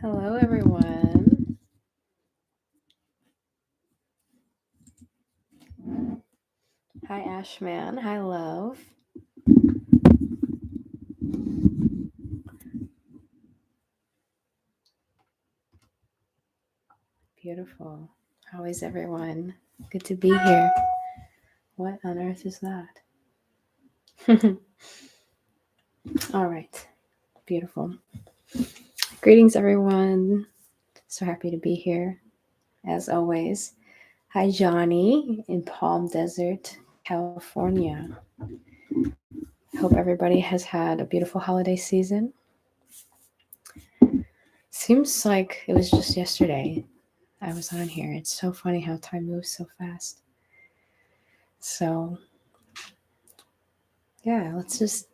Hello, everyone. Hi, Ashman. Hi, love. Beautiful. How is everyone? Good to be here. What on earth is that? All right. Beautiful. Greetings, everyone. So happy to be here, as always. Hi, Johnny in Palm Desert, California. Hope everybody has had a beautiful holiday season. Seems like it was just yesterday I was on here. It's so funny how time moves so fast. So, yeah, let's just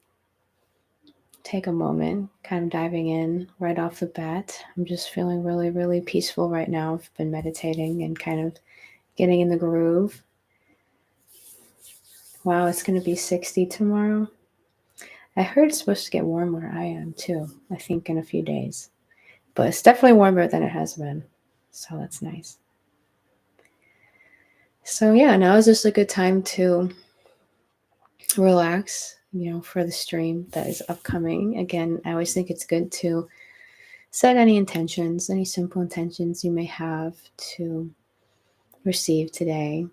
take a moment, kind of diving in right off the bat. I'm just feeling really, really peaceful right now. I've been meditating and kind of getting in the groove. Wow, it's going to be 60 tomorrow. I heard it's supposed to get warm where I am too, I think in a few days. But it's definitely warmer than it has been. So that's nice. So, yeah, now is just a good time to relax, for the stream that is upcoming. Again, I always think it's good to set any intentions, any simple intentions you may have to receive today.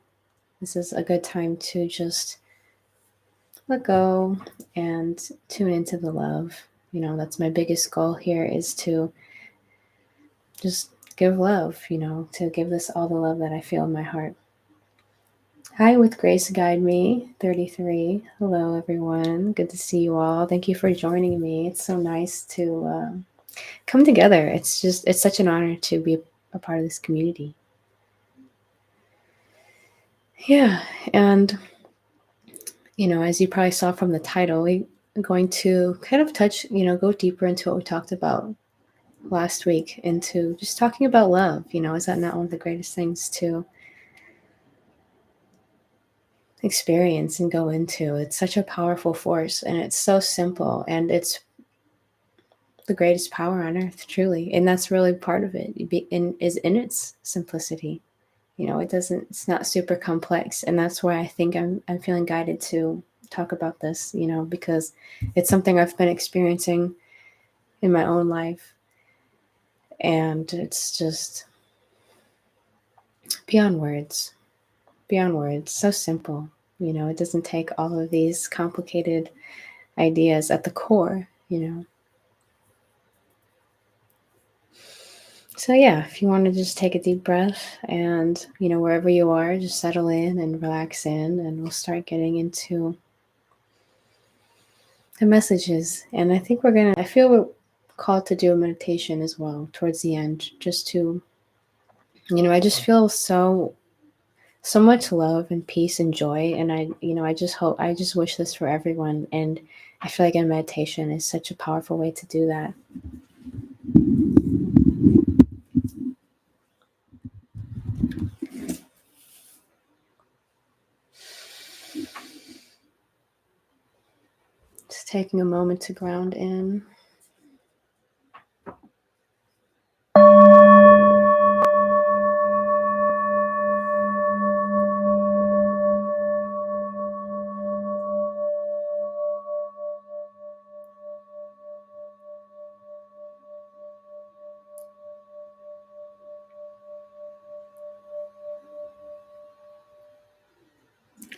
This is a good time to just let go and tune into the love. That's my biggest goal here, is to just give love, to give this all the love that I feel in my heart. Hi, with Grace Guide Me 33. Hello, everyone. Good to see you all. Thank you for joining me. It's so nice to come together. It's such an honor to be a part of this community. Yeah, and as you probably saw from the title, we're going to kind of touch, go deeper into what we talked about last week, into just talking about love. Is that not one of the greatest things to experience and go into? It's such a powerful force, and it's so simple, and it's the greatest power on earth, truly. And that's really part of it, is in its simplicity. It's not super complex. And that's why I think I'm feeling guided to talk about this, because it's something I've been experiencing in my own life. And it's just beyond words, so simple. It doesn't take all of these complicated ideas at the core. So yeah, if you want to just take a deep breath and, wherever you are, just settle in and relax in, and we'll start getting into the messages. And I think I feel we're called to do a meditation as well towards the end, just to, I just feel so much love and peace and joy. And I just wish this for everyone. And I feel like a meditation is such a powerful way to do that. Just taking a moment to ground in.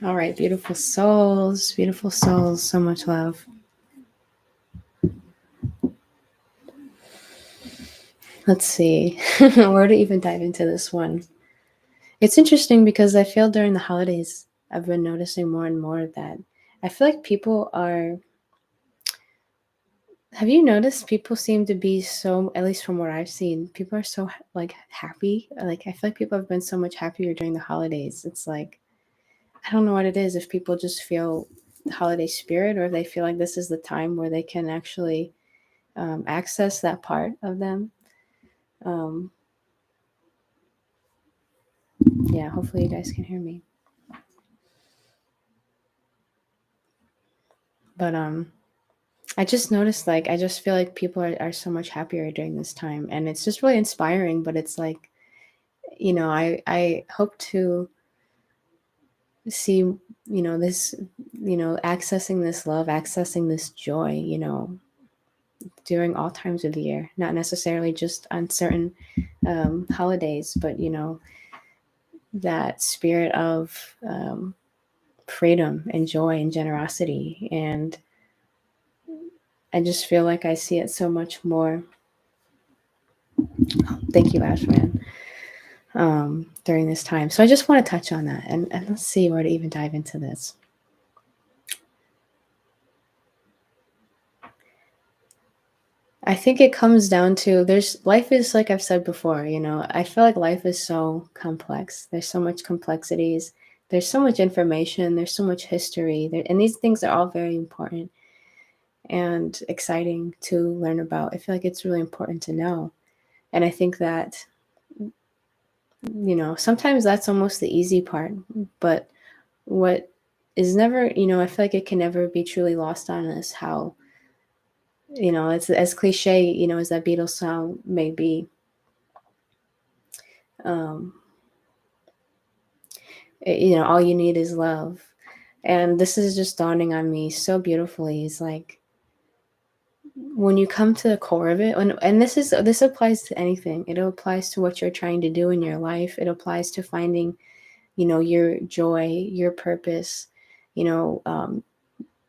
All right, beautiful souls, so much love. Let's see where to even dive into this one. It's interesting because I feel during the holidays, I've been noticing more and more that I feel like people are. Have you noticed people seem to be so, at least from what I've seen, people are so happy. Like I feel like people have been so much happier during the holidays. It's like, I don't know what it is, if people just feel the holiday spirit, or if they feel like this is the time where they can actually access that part of them. Yeah, hopefully you guys can hear me. But I just noticed, like, I just feel like people are so much happier during this time. And it's just really inspiring. But it's like, I hope to see, this, accessing this love, accessing this joy, during all times of the year, not necessarily just on certain holidays, but, that spirit of freedom and joy and generosity. And I just feel like I see it so much more. Thank you, Ashman. During this time. So I just want to touch on that, and let's see where to even dive into this. I think it comes down to, life is, like I've said before, I feel like life is so complex. There's so much complexities. There's so much information. There's so much history there, and these things are all very important and exciting to learn about. I feel like it's really important to know. And I think that, sometimes that's almost the easy part. But what is never, I feel like it can never be truly lost on us how, it's as cliche, as that Beatles song may be. Um, all you need is love. And this is just dawning on me so beautifully. It's like, when you come to the core of it, and this applies to anything. It applies to what you're trying to do in your life. It applies to finding, your joy, your purpose,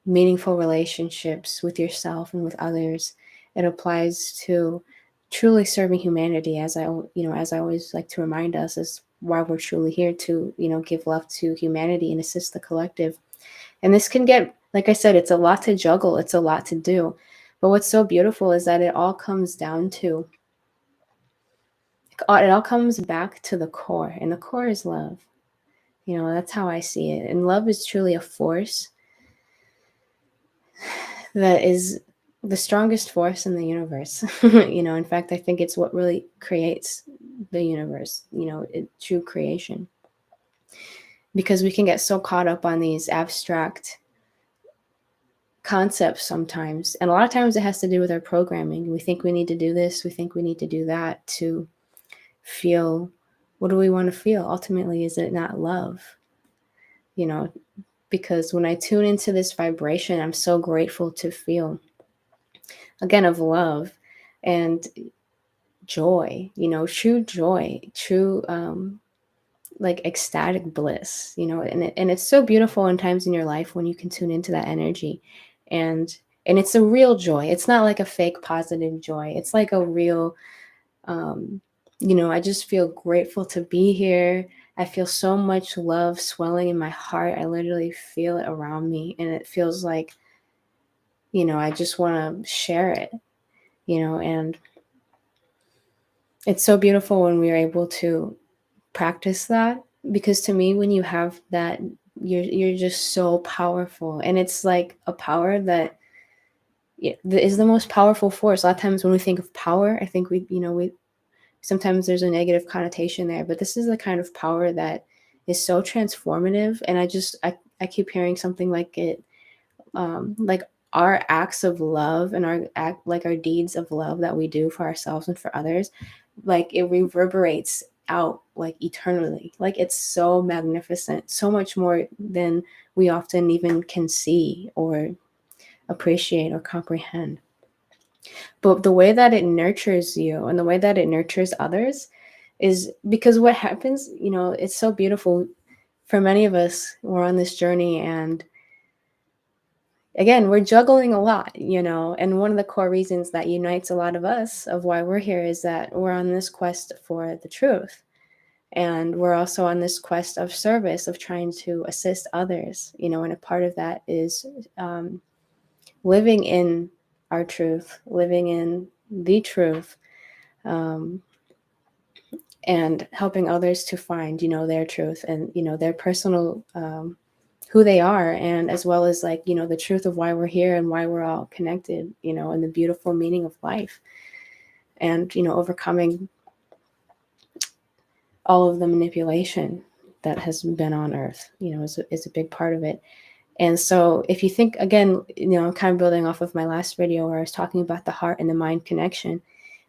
meaningful relationships with yourself and with others. It applies to truly serving humanity, as I always like to remind us, is why we're truly here to, give love to humanity and assist the collective. And this can get, like I said, it's a lot to juggle, it's a lot to do. But what's so beautiful is that it all comes down to, it all comes back to the core, and the core is love. That's how I see it. And love is truly a force that is the strongest force in the universe. In fact, I think it's what really creates the universe, true creation. Because we can get so caught up on these abstract concepts sometimes. And a lot of times it has to do with our programming. We think we need to do this, we think we need to do that to feel, what do we want to feel? Ultimately, is it not love? Because when I tune into this vibration, I'm so grateful to feel, again, of love and joy, true joy, true like ecstatic bliss, and it's so beautiful in times in your life when you can tune into that energy. And it's a real joy. It's not like a fake positive joy. It's like a real, I just feel grateful to be here. I feel so much love swelling in my heart. I literally feel it around me, and it feels like, I just want to share it, and it's so beautiful when we are able to practice that, because to me, when you have that, you're just so powerful. And it's like a power that is the most powerful force. A lot of times when we think of power, I think we sometimes there's a negative connotation there, but this is the kind of power that is so transformative. And I keep hearing something like it, like our acts of love and our deeds of love that we do for ourselves and for others, like it reverberates out like eternally. Like it's so magnificent, so much more than we often even can see or appreciate or comprehend. But the way that it nurtures you and the way that it nurtures others is because what happens, it's so beautiful. For many of us, we're on this journey, and again, we're juggling a lot, and one of the core reasons that unites a lot of us of why we're here is that we're on this quest for the truth. And we're also on this quest of service, of trying to assist others, and a part of that is living in our truth, living in the truth, and helping others to find, their truth and, their personal, who they are, and as well as like, the truth of why we're here and why we're all connected, and the beautiful meaning of life. And, overcoming all of the manipulation that has been on earth, is a big part of it. And so if you think, again, I'm kind of building off of my last video where I was talking about the heart and the mind connection.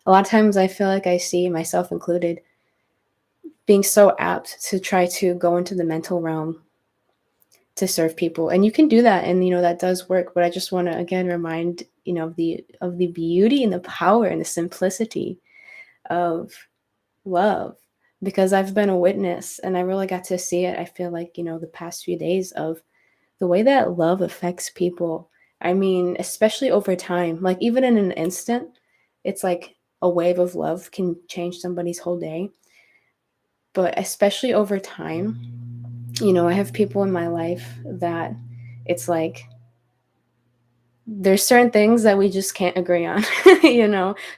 A lot of times I feel like I see, myself included, being so apt to try to go into the mental realm to serve people. And you can do that, and that does work. But I just want to again remind of the beauty and the power and the simplicity of love, because I've been a witness and I really got to see it. I feel like the past few days of the way that love affects people. I mean, especially over time, like even in an instant, it's like a wave of love can change somebody's whole day. But especially over time, I have people in my life that it's like there's certain things that we just can't agree on,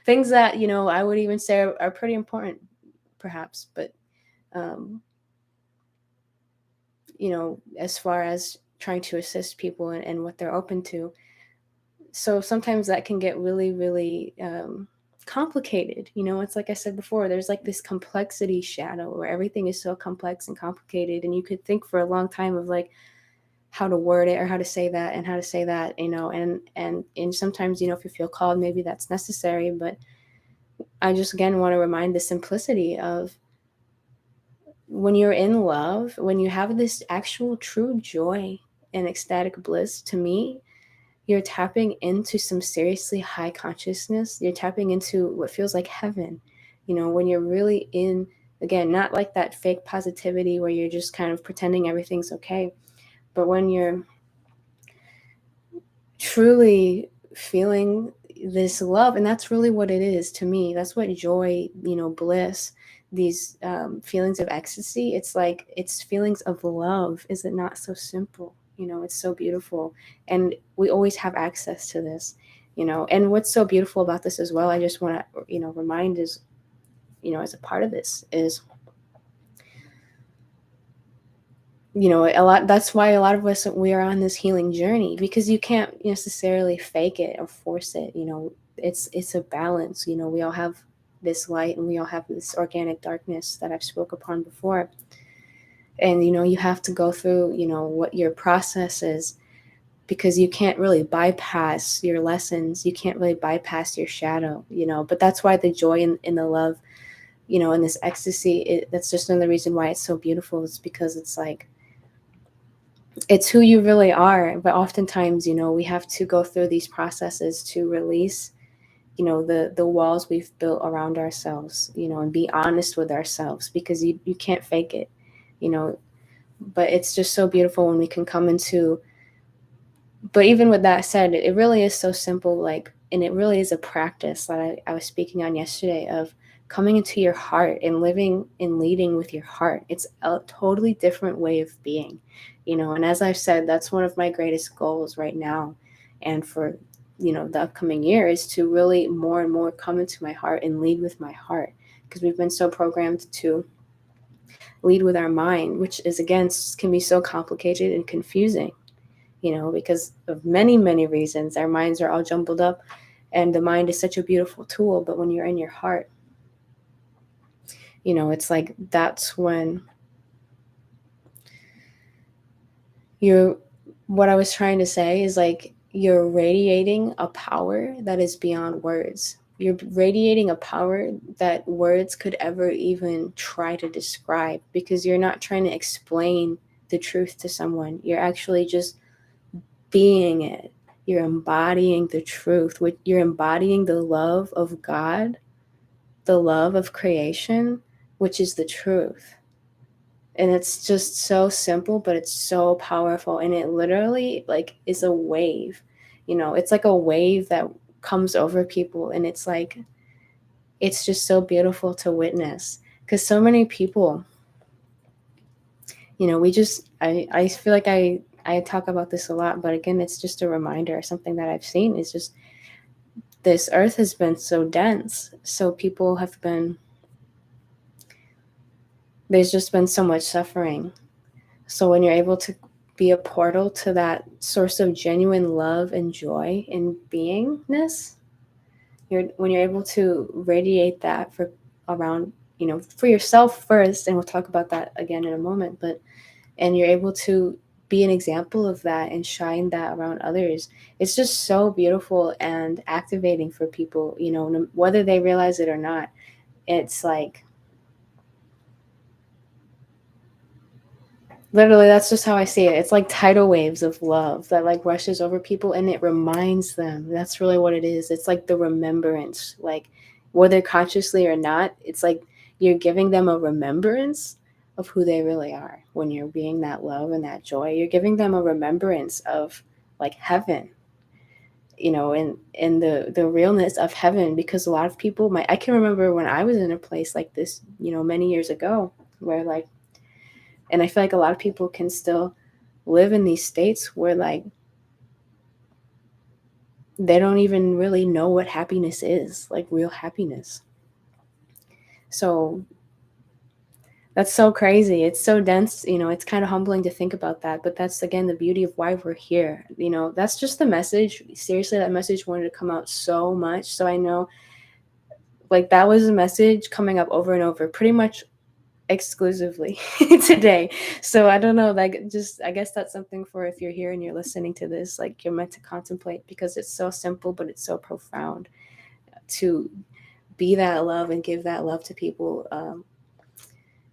things that, I would even say are pretty important, perhaps. But, um, as far as trying to assist people and what they're open to. So sometimes that can get really, really complicated. It's like I said before, there's like this complexity shadow where everything is so complex and complicated. And you could think for a long time of like how to word it or how to say that and how to say that, and sometimes, if you feel called, maybe that's necessary. But I just, again, want to remind the simplicity of when you're in love, when you have this actual true joy and ecstatic bliss. To me, you're tapping into some seriously high consciousness. You're tapping into what feels like heaven, when you're really in, again, not like that fake positivity where you're just kind of pretending everything's okay, but when you're truly feeling this love. And that's really what it is to me. That's what joy, bliss, these feelings of ecstasy, it's like, it's feelings of love. Is it not so simple? It's so beautiful, and we always have access to this. And what's so beautiful about this as well, I just want to remind is, as a part of this is, a lot, that's why a lot of us, we are on this healing journey, because you can't necessarily fake it or force it. It's a balance. We all have this light and we all have this organic darkness that I've spoke upon before. And you have to go through what your process is, because you can't really bypass your lessons, you can't really bypass your shadow. But that's why the joy in the love, in this ecstasy, that's just another reason why it's so beautiful. It's because it's like, it's who you really are. But oftentimes, we have to go through these processes to release, the walls we've built around ourselves, and be honest with ourselves, because you can't fake it, but it's just so beautiful when we can come into. But even with that said, it really is so simple, like, and it really is a practice that I was speaking on yesterday, of coming into your heart and living and leading with your heart. It's a totally different way of being, and as I've said, that's one of my greatest goals right now. And for, the upcoming year, is to really more and more come into my heart and lead with my heart, because we've been so programmed to lead with our mind, which is, again, can be so complicated and confusing, because of many, many reasons. Our minds are all jumbled up, and the mind is such a beautiful tool. But when you're in your heart, it's like, that's when what I was trying to say is, like, you're radiating a power that is beyond words. You're radiating a power that words could ever even try to describe, because you're not trying to explain the truth to someone. You're actually just being it. You're embodying the truth. You're embodying the love of God, the love of creation, which is the truth. And it's just so simple, but it's so powerful. And it literally, like, is a wave. It's like a wave that comes over people. And it's like, it's just so beautiful to witness. Because so many people, I feel like I talk about this a lot, but again, it's just a reminder. Something that I've seen is just, this earth has been so dense. So people have been, there's just been so much suffering. So when you're able to be a portal to that source of genuine love and joy and beingness, when you're able to radiate that for around, for yourself first, and we'll talk about that again in a moment, and you're able to be an example of that and shine that around others. It's just so beautiful and activating for people, you know, whether they realize it or not. It's like, literally, that's just how I see it. It's like tidal waves of love that like rushes over people and it reminds them. That's really what it is. It's like the remembrance, like whether consciously or not, it's like you're giving them a remembrance of who they really are when you're being that love and that joy. You're giving them a remembrance of like heaven, you know, and the realness of heaven, because a lot of people I can remember when I was in a place like this, you know, many years ago, where like, and I feel like a lot of people can still live in these states where like they don't even really know what happiness is, like real happiness. So that's so crazy. It's so dense, you know, it's kind of humbling to think about that. But that's again the beauty of why we're here. You know, that's just the message. Seriously, that message wanted to come out so much. So I know like that was a message coming up over and over, pretty much exclusively today. So I don't know, like just I guess that's something for if you're here and you're listening to this, like you're meant to contemplate, because it's so simple but it's so profound to be that love and give that love to people.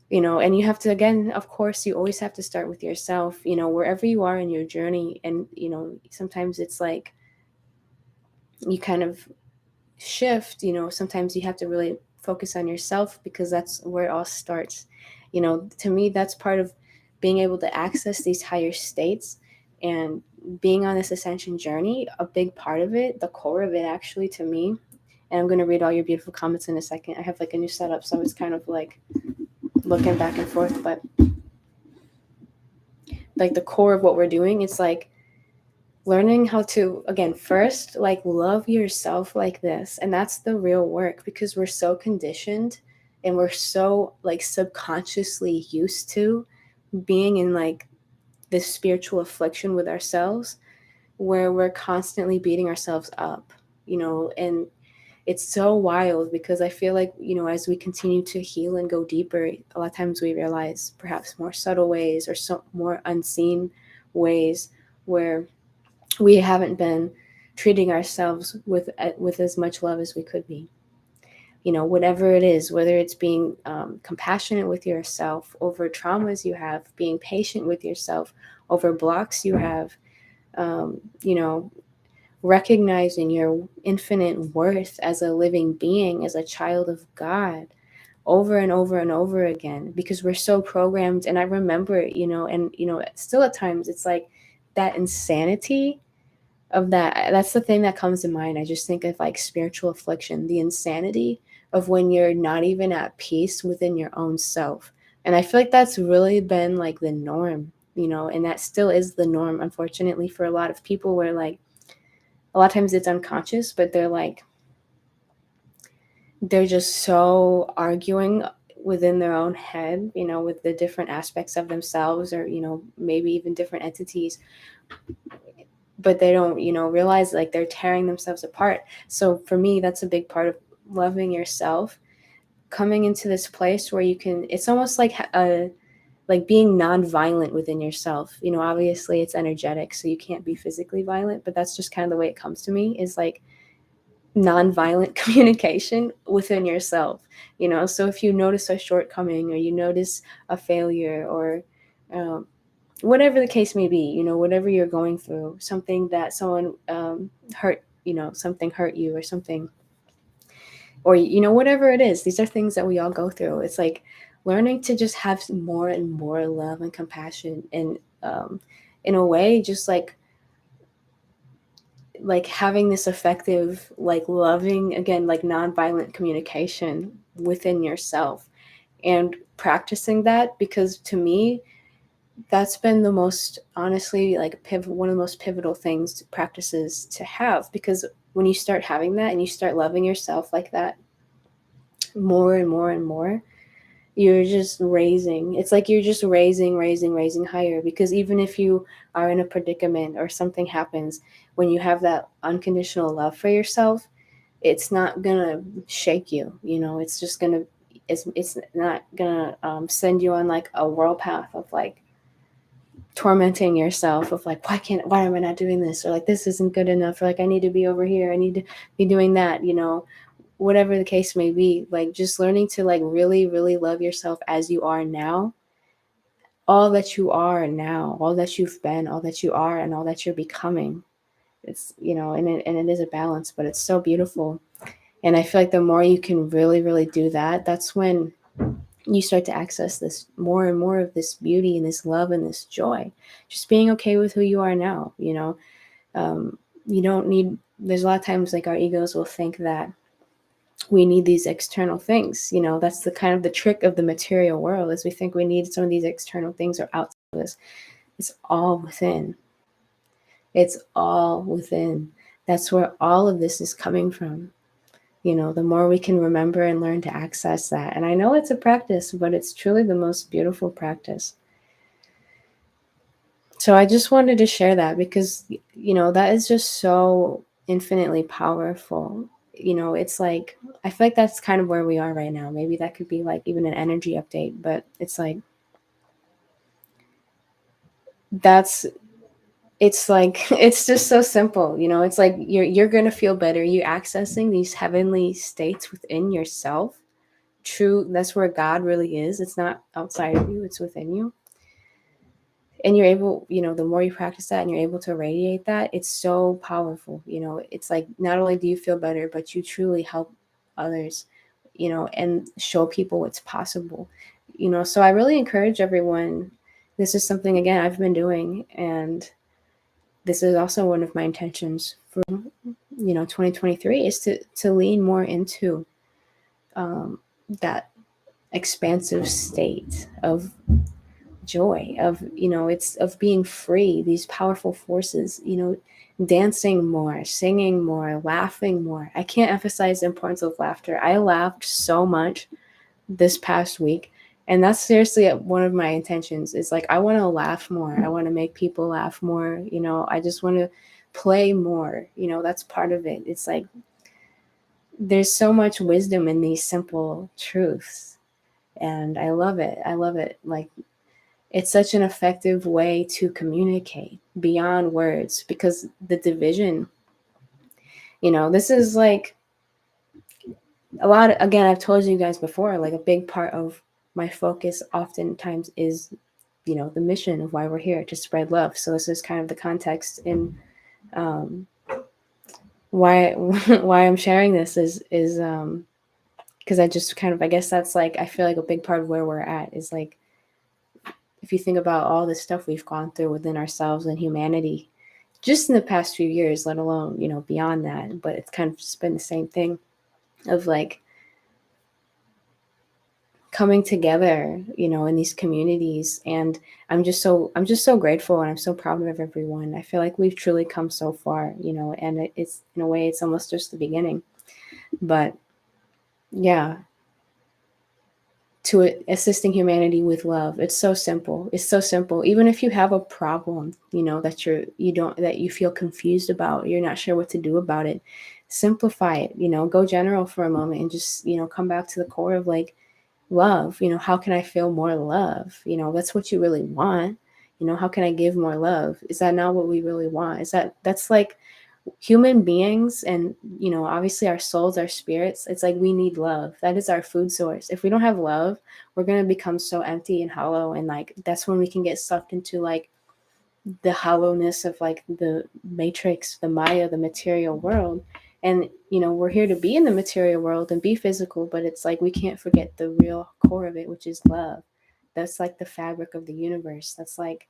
You know, and you have to, again, of course, you always have to start with yourself, you know, wherever you are in your journey. And you know, sometimes it's like you kind of shift, you know, sometimes you have to really focus on yourself, because that's where it all starts. You know, to me, that's part of being able to access these higher states and being on this ascension journey. A big part of it, the core of it actually, to me, and I'm going to read all your beautiful comments in a second. I have like a new setup, so it's kind of like looking back and forth, but like the core of what we're doing, it's like learning how to, again, first like love yourself like this. And that's the real work, because we're so conditioned and we're so like subconsciously used to being in like this spiritual affliction with ourselves, where we're constantly beating ourselves up, you know. And it's so wild, because I feel like, you know, as we continue to heal and go deeper, a lot of times we realize perhaps more subtle ways or so more unseen ways where we haven't been treating ourselves with as much love as we could be. You know, whatever it is, whether it's being compassionate with yourself over traumas you have, being patient with yourself over blocks you have, you know, recognizing your infinite worth as a living being, as a child of God, over and over and over again, because we're so programmed. And I remember, you know, and, you know, still at times it's like that insanity of that. That's the thing that comes to mind. I just think of like spiritual affliction, the insanity of when you're not even at peace within your own self. And I feel like that's really been like the norm, you know, and that still is the norm, unfortunately, for a lot of people, where like a lot of times it's unconscious, but they're just so arguing within their own head, you know, with the different aspects of themselves, or, you know, maybe even different entities, but they don't, you know, realize like they're tearing themselves apart. So for me, that's a big part of loving yourself, coming into this place where you can, it's almost like being non-violent within yourself. You know, obviously it's energetic, so you can't be physically violent, but that's just kind of the way it comes to me, is like non-violent communication within yourself. You know, so if you notice a shortcoming, or you notice a failure, or whatever the case may be, you know, whatever you're going through, something that someone hurt, you know, something hurt you or something, or, you know, whatever it is, these are things that we all go through. It's like learning to just have more and more love and compassion, and in a way, just like having this effective, like loving, again, like nonviolent communication within yourself, and practicing that, because to me, that's been the most, honestly, like one of the most pivotal things, practices to have, because when you start having that and you start loving yourself like that more and more and more, you're just raising, it's like you're just raising higher, because even if you are in a predicament or something happens, when you have that unconditional love for yourself, it's not gonna shake you, you know, it's just gonna, it's not gonna send you on like a whirl path of like tormenting yourself of like, why am I not doing this? Or like, this isn't good enough. Or like, I need to be over here. I need to be doing that, whatever the case may be. Like, just learning to like really, really love yourself as you are now. All that you are now, all that you've been, all that you are, and all that you're becoming. It's, and it is a balance, but it's so beautiful. And I feel like the more you can really, really do that, that's when you start to access this more and more of this beauty and this love and this joy. Just being okay with who you are now, you don't need, there's a lot of times like our egos will think that we need these external things. That's the kind of the trick of the material world, is we think we need some of these external things or outside of us. It's all within. It's all within. That's where all of this is coming from. The more we can remember and learn to access that. And I know it's a practice, but it's truly the most beautiful practice. So I just wanted to share that because, that is just so infinitely powerful. It's like, I feel like that's kind of where we are right now. Maybe that could be like even an energy update, but it's like, it's just so simple. It's like you're going to feel better. You're accessing these heavenly states within yourself. True, that's where God really is. It's not outside of you, it's within you. And you're able, the more you practice that and you're able to radiate that, it's so powerful. It's like, not only do you feel better, but you truly help others, and show people what's possible. So I really encourage everyone. This is something, again, I've been doing, and this is also one of my intentions for 2023, is to lean more into that expansive state of joy, of it's of being free, these powerful forces, dancing more, singing more, laughing more. I can't emphasize the importance of laughter. I laughed so much this past week, and that's seriously one of my intentions, is like, I want to laugh more. I want to make people laugh more. I just want to play more. That's part of it. It's like, there's so much wisdom in these simple truths, and I love it. Like, it's such an effective way to communicate beyond words, because the division, this is like a lot of, again, I've told you guys before, like a big part of my focus oftentimes is, the mission of why we're here, to spread love. So this is kind of the context in why why I'm sharing this is because I just kind of, I guess that's like, I feel like a big part of where we're at is like, if you think about all the stuff we've gone through within ourselves and humanity, just in the past few years, let alone, beyond that, but it's kind of just been the same thing of like coming together, in these communities. And I'm just so grateful, and I'm so proud of everyone. I feel like we've truly come so far, and it's, in a way, it's almost just the beginning. But yeah, to assisting humanity with love. It's so simple. It's so simple. Even if you have a problem, that you feel confused about, you're not sure what to do about it, simplify it, go general for a moment and just, come back to the core of like love. How can I feel more love? That's what you really want. How can I give more love? Is that not what we really want? That's like human beings, and obviously our souls, our spirits, it's like we need love. That is our food source. If we don't have love, we're going to become so empty and hollow, and like that's when we can get sucked into like the hollowness of like the matrix, the Maya, the material world. And we're here to be in the material world and be physical, but it's like we can't forget the real core of it, which is love. That's like the fabric of the universe. That's like,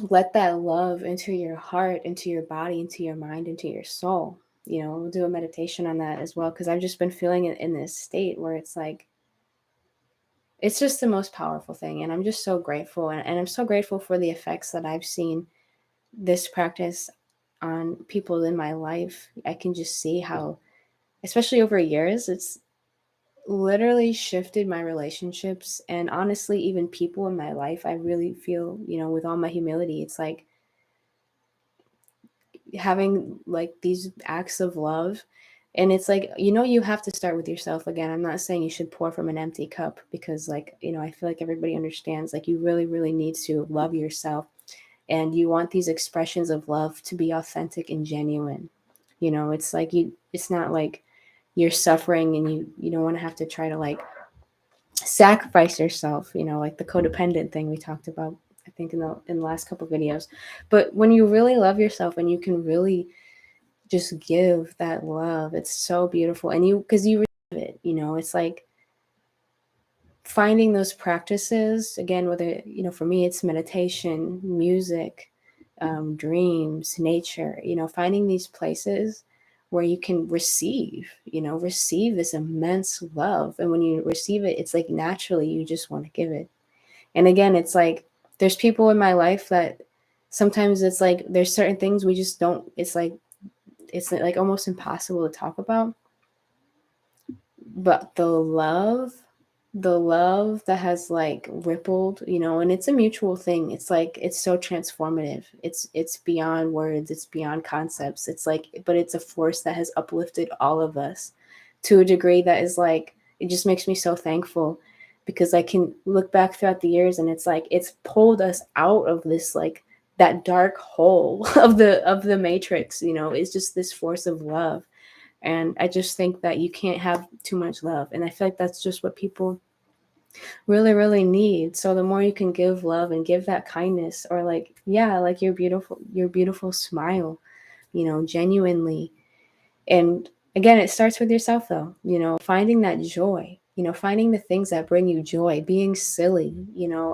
let that love into your heart, into your body, into your mind, into your soul. We'll do a meditation on that as well, because I've just been feeling it in this state where it's like, it's just the most powerful thing. And I'm just so grateful. And I'm so grateful for the effects that I've seen this practice on people in my life. I can just see how, especially over years, it's literally shifted my relationships, and honestly, even people in my life. I really feel, with all my humility, it's like having like these acts of love And it's like, you have to start with yourself. Again, I'm not saying you should pour from an empty cup, because like, I feel like everybody understands, like, you really, really need to love yourself, and you want these expressions of love to be authentic and genuine. It's like, it's not like you're suffering and you don't want to have to try to like sacrifice yourself, like the codependent thing we talked about, I think in the last couple of videos. But when you really love yourself and you can really just give that love, it's so beautiful. And because you receive it, it's like finding those practices again, whether, for me it's meditation, music, dreams, nature, finding these places where you can receive this immense love. And when you receive it, it's like naturally you just want to give it. And again, it's like there's people in my life that sometimes it's like there's certain things we just don't, it's like almost impossible to talk about. But the love that has like rippled, and it's a mutual thing. It's like it's so transformative. It's beyond words, it's beyond concepts. It's like, but it's a force that has uplifted all of us to a degree that is like, it just makes me so thankful, because I can look back throughout the years and it's like it's pulled us out of this, like, that dark hole of the matrix. It's just this force of love. And I just think that you can't have too much love. And I feel like that's just what people really, really need. So the more you can give love and give that kindness, or like, yeah, like your beautiful smile, genuinely. And again, it starts with yourself though, finding that joy, finding the things that bring you joy, being silly.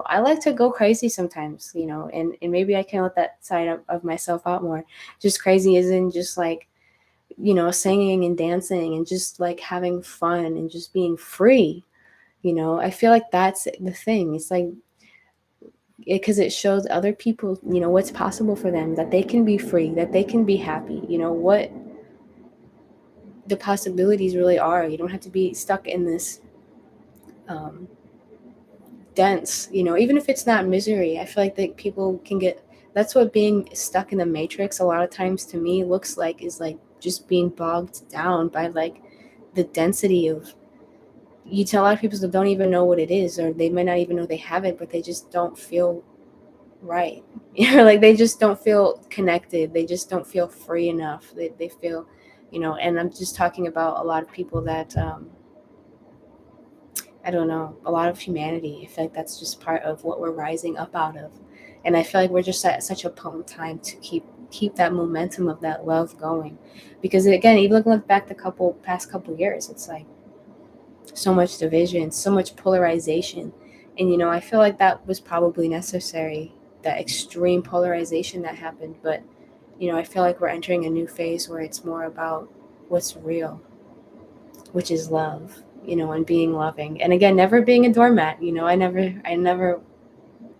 I like to go crazy sometimes, and maybe I can let that side of myself out more. Just crazy isn't just like, singing and dancing and just like having fun and just being free. I feel like that's the thing. It's like, because it shows other people, what's possible for them, that they can be free, that they can be happy, what the possibilities really are. You don't have to be stuck in this um, dense, even if it's not misery. I feel like that people can get, that's what being stuck in the matrix a lot of times to me looks like, is like just being bogged down by like the density of, you tell a lot of people that don't even know what it is, or they might not even know they have it, but they just don't feel right. Like they just don't feel connected. They just don't feel free enough. They feel, and I'm just talking about a lot of people that, I don't know, a lot of humanity. I feel like that's just part of what we're rising up out of. And I feel like we're just at such a potent time to keep that momentum of that love going. Because again, even looking back the past couple years, it's like so much division, so much polarization. And I feel like that was probably necessary, that extreme polarization that happened. But I feel like we're entering a new phase where it's more about what's real, which is love, and being loving. And again, never being a doormat. I never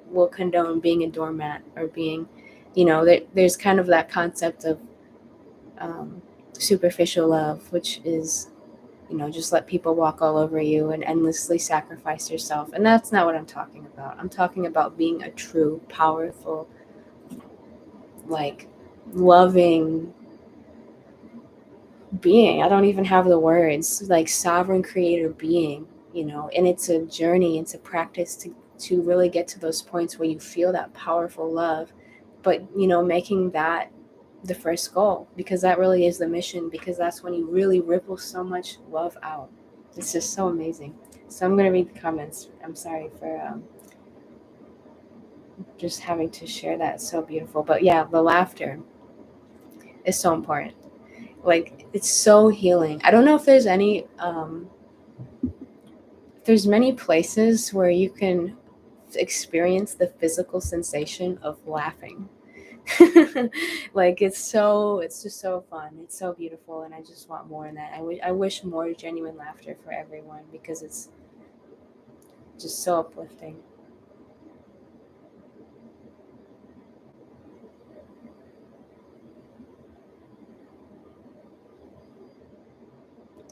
will condone being a doormat, or being, there's kind of that concept of um, superficial love, which is, just let people walk all over you and endlessly sacrifice yourself. And that's not what I'm talking about. I'm talking about being a true, powerful, like, loving being. I don't even have the words, like sovereign creator being, and it's a journey, it's a practice to really get to those points where you feel that powerful love. But, making that the first goal, because that really is the mission, because that's when you really ripple so much love out. It's just so amazing. So I'm going to read the comments. I'm sorry for just having to share that. It's so beautiful. But yeah, the laughter is so important. Like, it's so healing. I don't know if there's many places where you can experience the physical sensation of laughing. Like, it's just so fun. It's so beautiful. And I just want more in that. I wish more genuine laughter for everyone, because it's just so uplifting.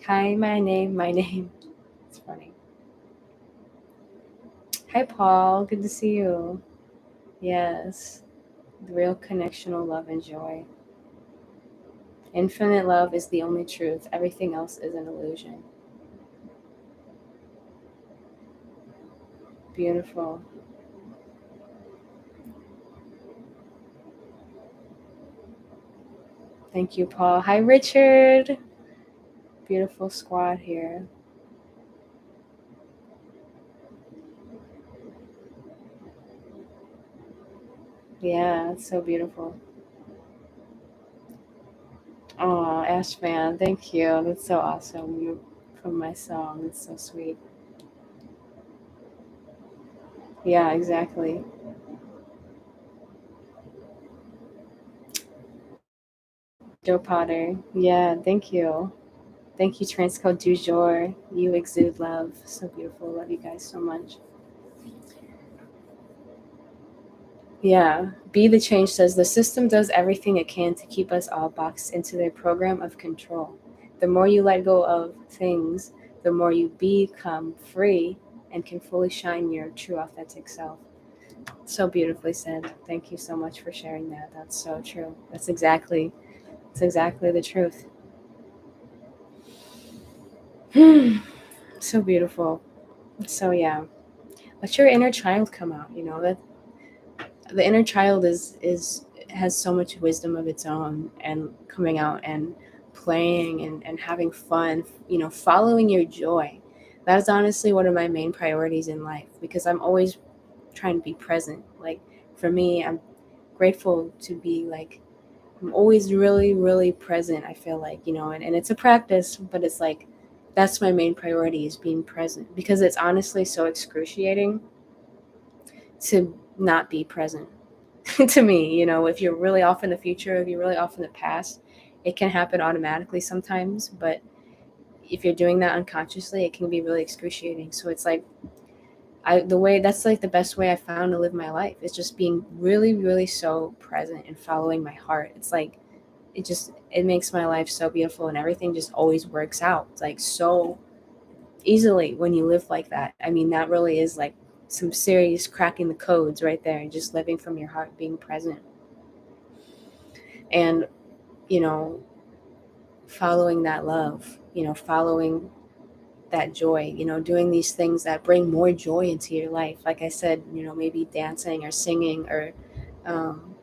Hi, my name. It's funny. Hi, Paul. Good to see you. Yes. The real connection of love and joy. Infinite love is the only truth. Everything else is an illusion. Beautiful. Thank you, Paul. Hi, Richard. Beautiful squad here. Yeah, it's so beautiful. Oh, Ash fan, thank you. That's so awesome. You from my song. It's so sweet. Yeah, exactly. Joe Potter. Yeah, thank you. Thank you, Transcode du jour. You exude love. So beautiful. Love you guys so much. Yeah. Be the Change says the system does everything it can to keep us all boxed into their program of control. The more you let go of things, the more you become free and can fully shine your true authentic self. So beautifully said. Thank you so much for sharing that. That's so true. That's exactly the truth. So beautiful. So yeah. Let your inner child come out, that the inner child is has so much wisdom of its own, and coming out and playing and having fun, following your joy. That is honestly one of my main priorities in life, because I'm always trying to be present. Like, for me, I'm grateful to be like, I'm always really, really present. I feel like, and it's a practice, but it's like, that's my main priority, is being present, because it's honestly so excruciating to not be present. To me, if you're really off in the future, if you're really off in the past, it can happen automatically sometimes. But if you're doing that unconsciously, it can be really excruciating. So it's like, the way that's like the best way I found to live my life is just being really, really so present and following my heart. It's like, it makes my life so beautiful, and everything just always works out. It's like so easily when you live like that. I mean, that really is like some serious cracking the codes right there, and just living from your heart, being present. And, you know, following that love, following that joy, doing these things that bring more joy into your life. Like I said, maybe dancing or singing, or, um,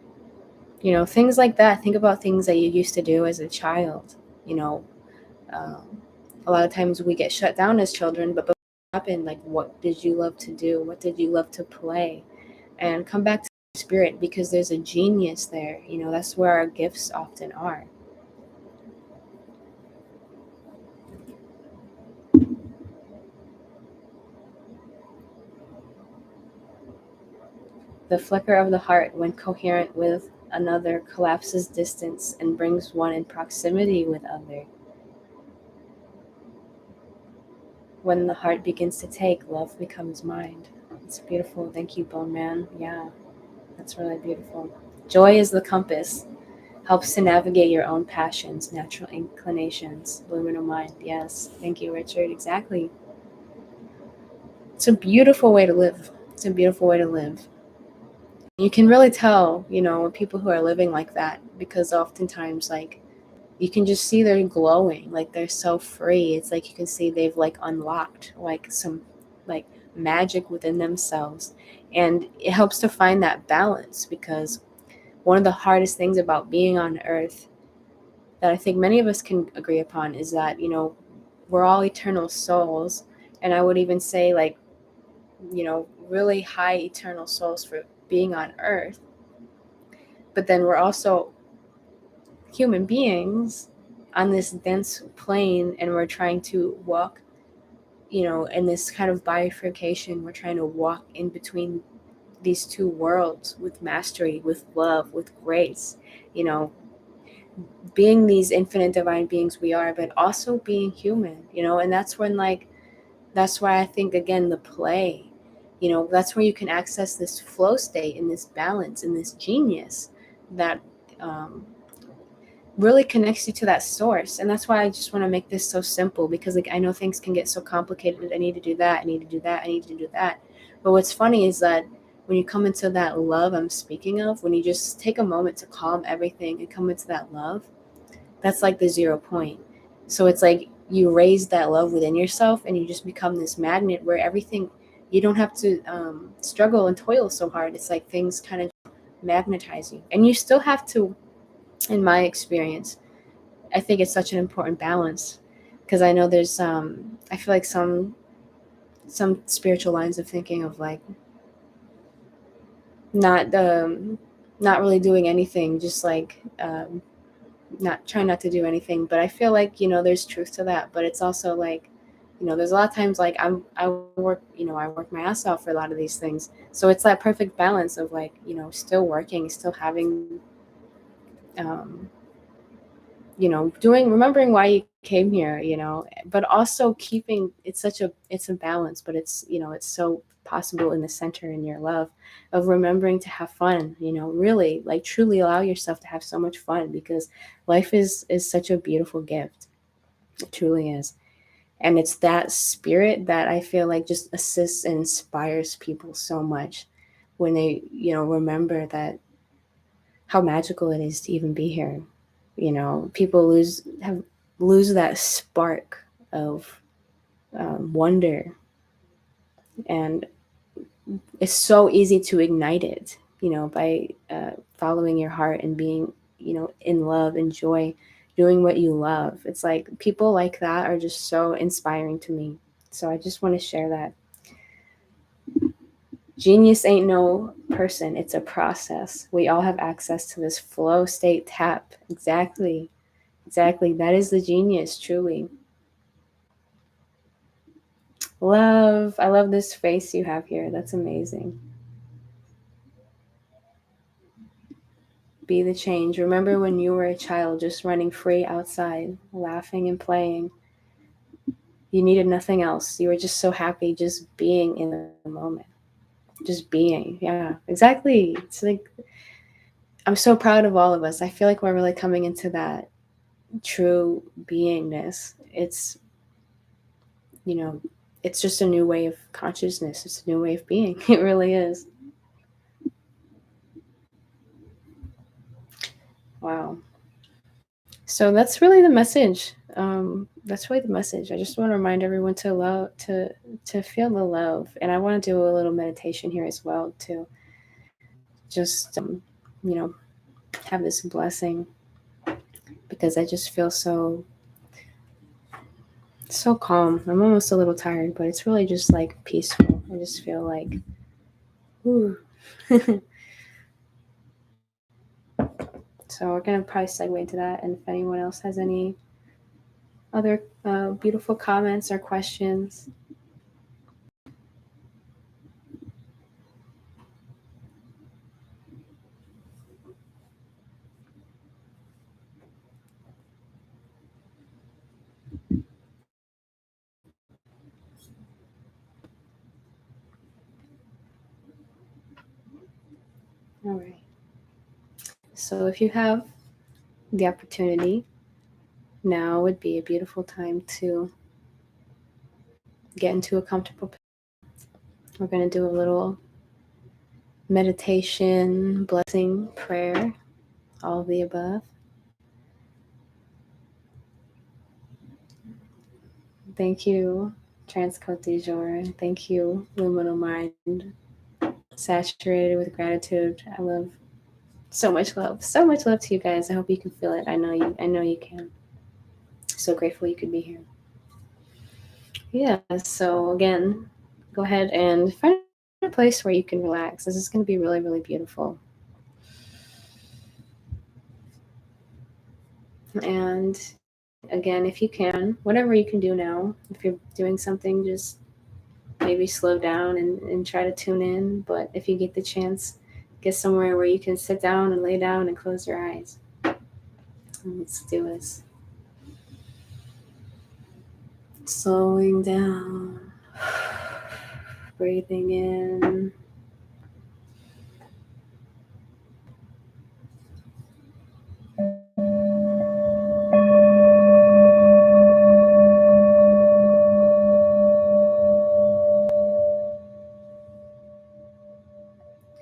things like that. Think about things that you used to do as a child. You know, a lot of times we get shut down as children, but what happened? Like, what did you love to do? What did you love to play? And come back to spirit, because there's a genius there. That's where our gifts often are. The flicker of the heart, when coherent with another, collapses distance and brings one in proximity with other. When the heart begins to take, love becomes mind. It's beautiful. Thank you, Bone Man. Yeah, that's really beautiful. Joy is the compass, helps to navigate your own passions, natural inclinations, luminal mind. Yes, thank you, Richard. Exactly. It's a beautiful way to live. It's a beautiful way to live. You can really tell, people who are living like that, because oftentimes, like, you can just see they're glowing, like they're so free. It's like you can see they've like unlocked like some like magic within themselves. And it helps to find that balance, because one of the hardest things about being on earth, that I think many of us can agree upon, is that, we're all eternal souls. And I would even say, like, really high eternal souls for being on earth. But then we're also human beings on this dense plane, and we're trying to walk, in this kind of bifurcation. We're trying to walk in between these two worlds with mastery, with love, with grace, you know, being these infinite divine beings we are, but also being human, and that's when, like, that's why I think, again, the play, that's where you can access this flow state and this balance and this genius that, um, really connects you to that source. And that's why I just want to make this so simple, because, like, I know things can get so complicated. I need to do that, I need to do that, I need to do that. But what's funny is that when you come into that love I'm speaking of, when you just take a moment to calm everything and come into that love, That's like the 0 point. So it's like you raise that love within yourself and you just become this magnet where everything, you don't have to struggle and toil so hard. It's like things kind of magnetize you. And you still have to, in my experience, I think it's such an important balance, because I know there's I feel like some spiritual lines of thinking of like not not really doing anything, just like not trying not to do anything. But I feel like, there's truth to that, but it's also like, there's a lot of times like I work, I work my ass off for a lot of these things. So it's that perfect balance of like, still working, still having um remembering why you came here, but also keeping, it's a balance, but it's so possible in the center in your love of remembering to have fun, really like truly allow yourself to have so much fun, because life is such a beautiful gift. It truly is. And it's that spirit that I feel like just assists and inspires people so much when they, remember that how magical it is to even be here. People lose that spark of wonder, and it's so easy to ignite it, by following your heart and being, in love and joy, doing what you love. It's like people like that are just so inspiring to me. So I just want to share that. Genius ain't no person, it's a process. We all have access to this flow state tap. Exactly. Exactly. That is the genius, truly. Love. I love this face you have here. That's amazing. Be the change. Remember when you were a child just running free outside, laughing and playing. You needed nothing else. You were just so happy just being in the moment. Just being. Yeah, exactly. It's like, I'm so proud of all of us. I feel like we're really coming into that true beingness. You know, it's just a new way of consciousness. It's a new way of being. It really is. Wow. So that's really the message. That's really the message. I just want to remind everyone to love, to feel the love, and I want to do a little meditation here as well to just you know have this blessing, because I just feel so calm. I'm almost a little tired, but it's really just like peaceful. I just feel like, ooh. So we're gonna probably segue into that, and if anyone else has any other beautiful comments or questions. All right. So if you have the opportunity, now would be a beautiful time to get into a comfortable position. We're going to do a little meditation, blessing, prayer, all of the above. Thank you, Transcote du Jour. Thank you, Luminal Mind, saturated with gratitude. I love, so much love to you guys. I hope you can feel it. I know you can. So grateful you could be here. Yeah, so again, go ahead and find a place where you can relax. This is going to be really, really beautiful. And again, if you can, whatever you can do now, if you're doing something, just maybe slow down and try to tune in. But if you get the chance, get somewhere where you can sit down and lay down and close your eyes. Let's do this. Slowing down, breathing in.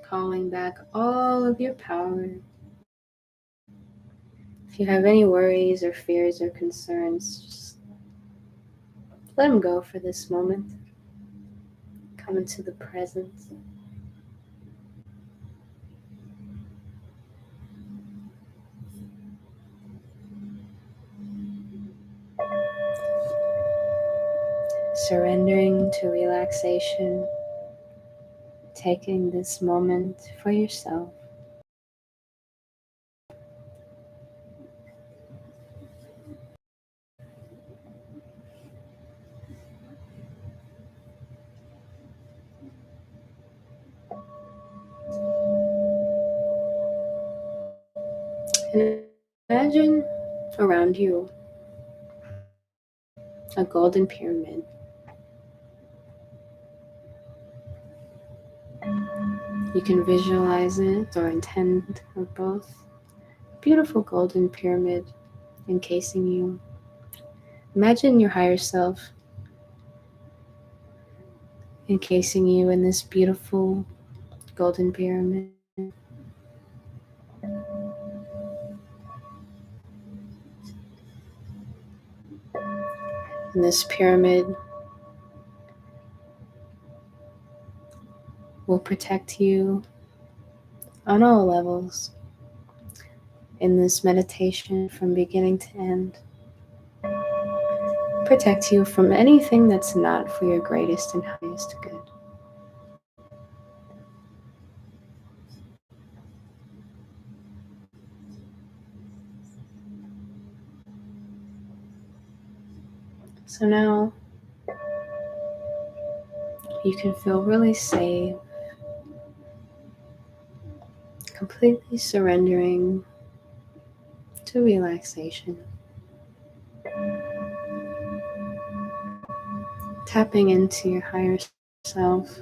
Calling back all of your power. If you have any worries or fears or concerns, just let them go for this moment. Come into the present. Surrendering to relaxation, taking this moment for yourself. And imagine around you a golden pyramid. You can visualize it or intend or both. Beautiful golden pyramid encasing you. Imagine your higher self encasing you in this beautiful golden pyramid. And this pyramid will protect you on all levels in this meditation from beginning to end. Protect you from anything that's not for your greatest and highest good. So now you can feel really safe, completely surrendering to relaxation. Tapping into your higher self.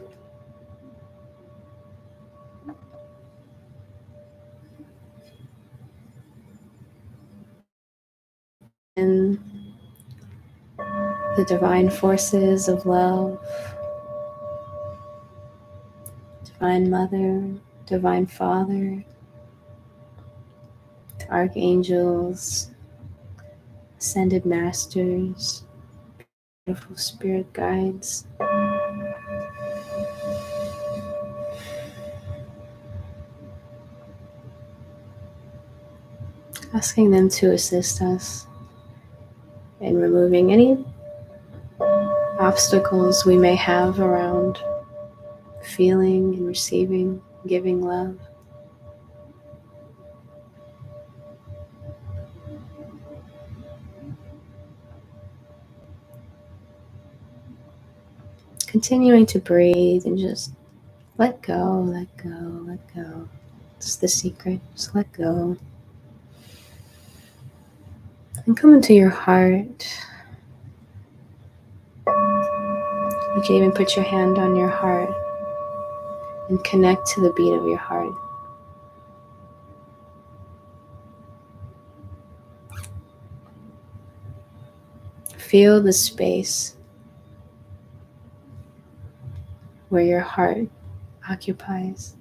And the divine forces of love, Divine Mother, Divine Father, archangels, ascended masters, beautiful spirit guides. Asking them to assist us in removing any obstacles we may have around feeling and receiving, giving love. Continuing to breathe and just let go, let go, let go. It's the secret. Just let go. And come into your heart. You can even put your hand on your heart and connect to the beat of your heart. Feel the space where your heart occupies.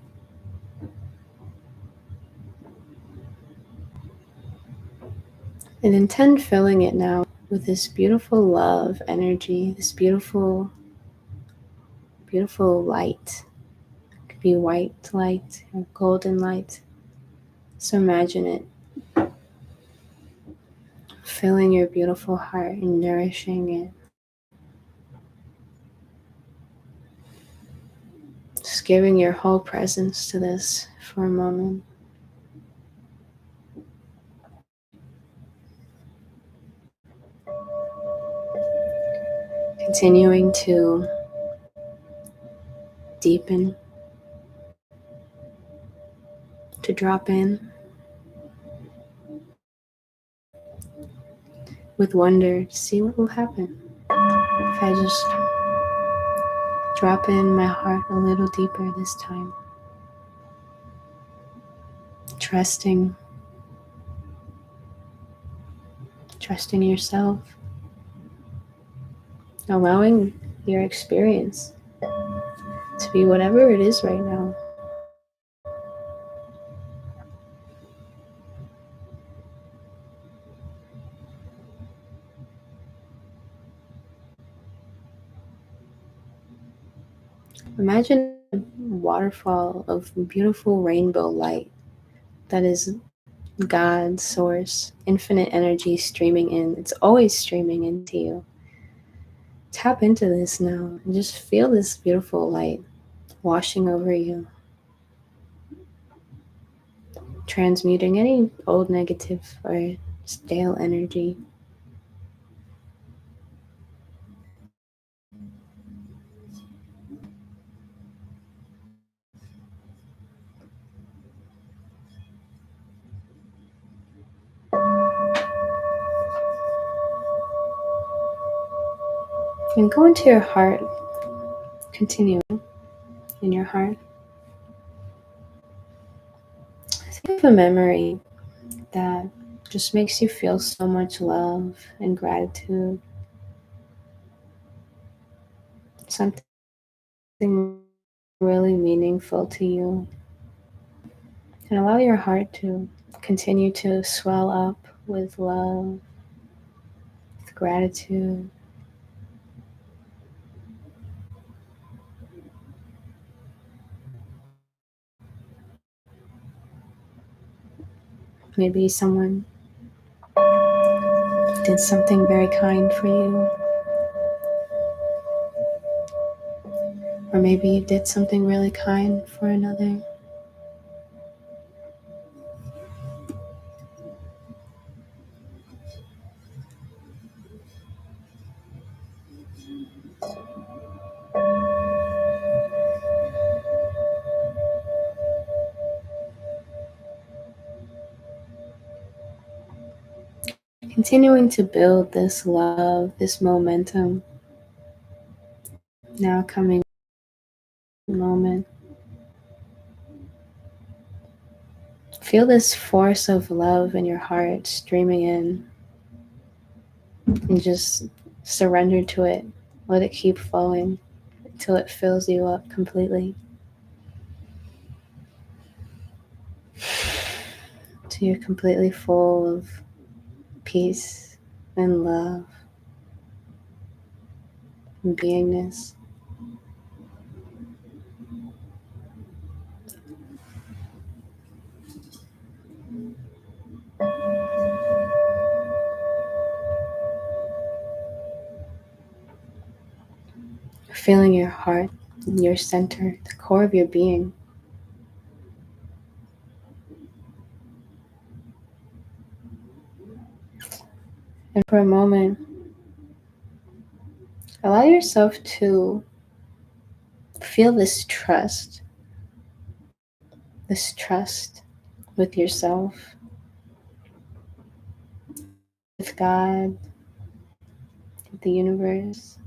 And intend filling it now with this beautiful love energy, this beautiful, beautiful light. It could be white light or golden light. So imagine it filling your beautiful heart and nourishing it. Just giving your whole presence to this for a moment. Continuing to deepen, to drop in with wonder to see what will happen if I just drop in my heart a little deeper this time. Trusting yourself, allowing your experience to be whatever it is right now. Imagine a waterfall of beautiful rainbow light that is God's source, infinite energy streaming in. It's always streaming into you. Tap into this now and just feel this beautiful light washing over you, transmuting any old negative or stale energy. And go into your heart, continuing in your heart. Think of a memory that just makes you feel so much love and gratitude. Something really meaningful to you. And allow your heart to continue to swell up with love, with gratitude. Maybe someone did something very kind for you, or maybe you did something really kind for another. Continuing to build this love, this momentum, now coming moment. Feel this force of love in your heart streaming in, and just surrender to it. Let it keep flowing until it fills you up completely. Till you're completely full of peace and love and beingness. Feeling your heart, your center, the core of your being. And for a moment, allow yourself to feel this trust with yourself, with God, with the universe.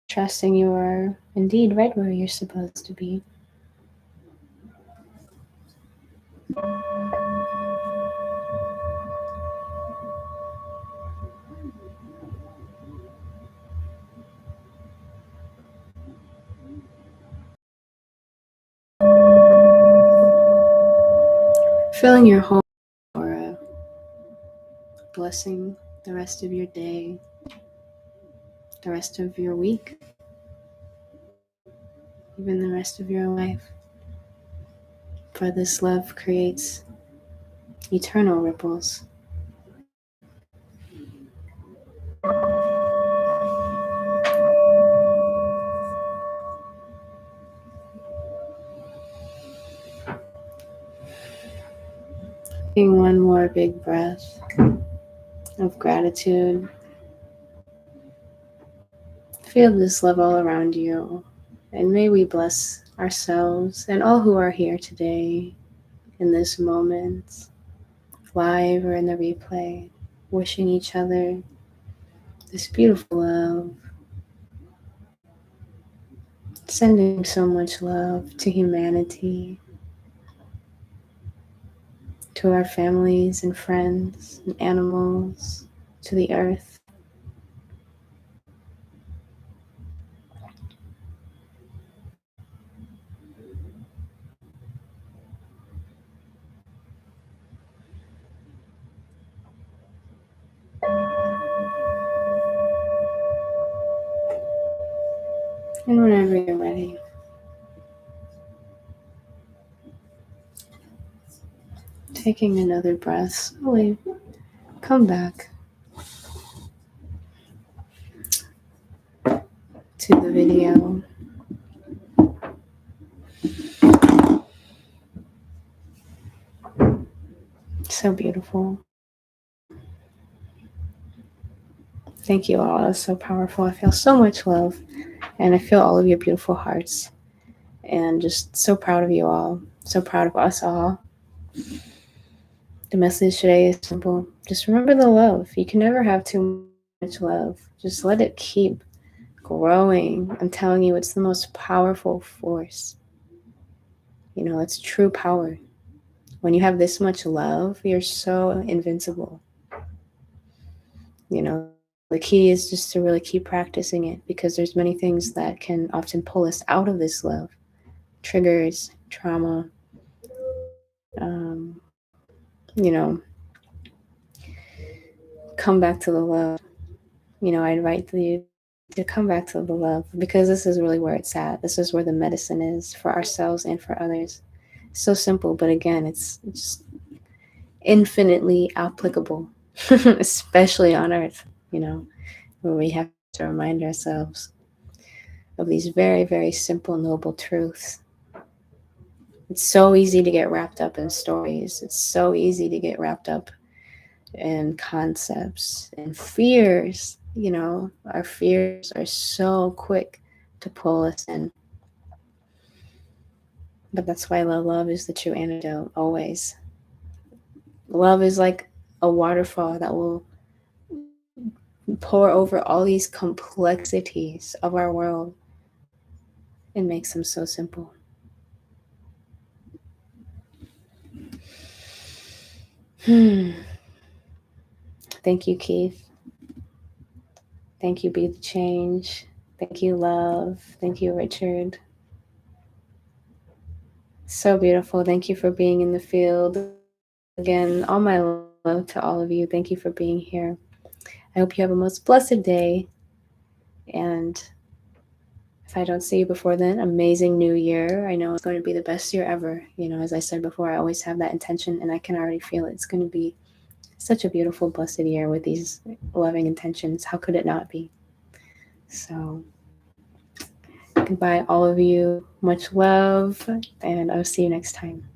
Trusting you are indeed right where you're supposed to be. Filling your whole aura, blessing the rest of your day, the rest of your week, even the rest of your life. For this love creates eternal ripples. Taking one more big breath of gratitude. Feel this love all around you. And may we bless ourselves and all who are here today in this moment, live or in the replay, wishing each other this beautiful love, sending so much love to humanity, to our families and friends and animals, to the earth. And whenever you're ready, taking another breath, slowly come back to the video. So beautiful. Thank you all. It's so powerful. I feel so much love, and I feel all of your beautiful hearts. And just so proud of you all. So proud of us all. The message today is simple. Just remember the love. You can never have too much love. Just let it keep growing. I'm telling you, it's the most powerful force. You know, it's true power. When you have this much love, you're so invincible. You know, the key is just to really keep practicing it, because there's many things that can often pull us out of this love. Triggers, trauma, you know, come back to the love. You know, I invite you to come back to the love, because this is really where it's at. This is where the medicine is for ourselves and for others. So simple, but again, it's just infinitely applicable, especially on Earth, you know, where we have to remind ourselves of these very, very simple, noble truths. It's so easy to get wrapped up in stories. It's so easy to get wrapped up in concepts and fears. You know, our fears are so quick to pull us in. But that's why love is the true antidote, always. Love is like a waterfall that will pour over all these complexities of our world and makes them so simple. Thank you, Keith. Thank you, Be the Change. Thank you, Love. Thank you, Richard. So beautiful. Thank you for being in the field. Again, all my love to all of you. Thank you for being here. I hope you have a most blessed day. And if I don't see you before then, amazing new year. I know it's going to be the best year ever. You know, as I said before, I always have that intention, and I can already feel it. It's going to be such a beautiful, blessed year with these loving intentions. How could it not be? So, goodbye, all of you. Much love, and I'll see you next time.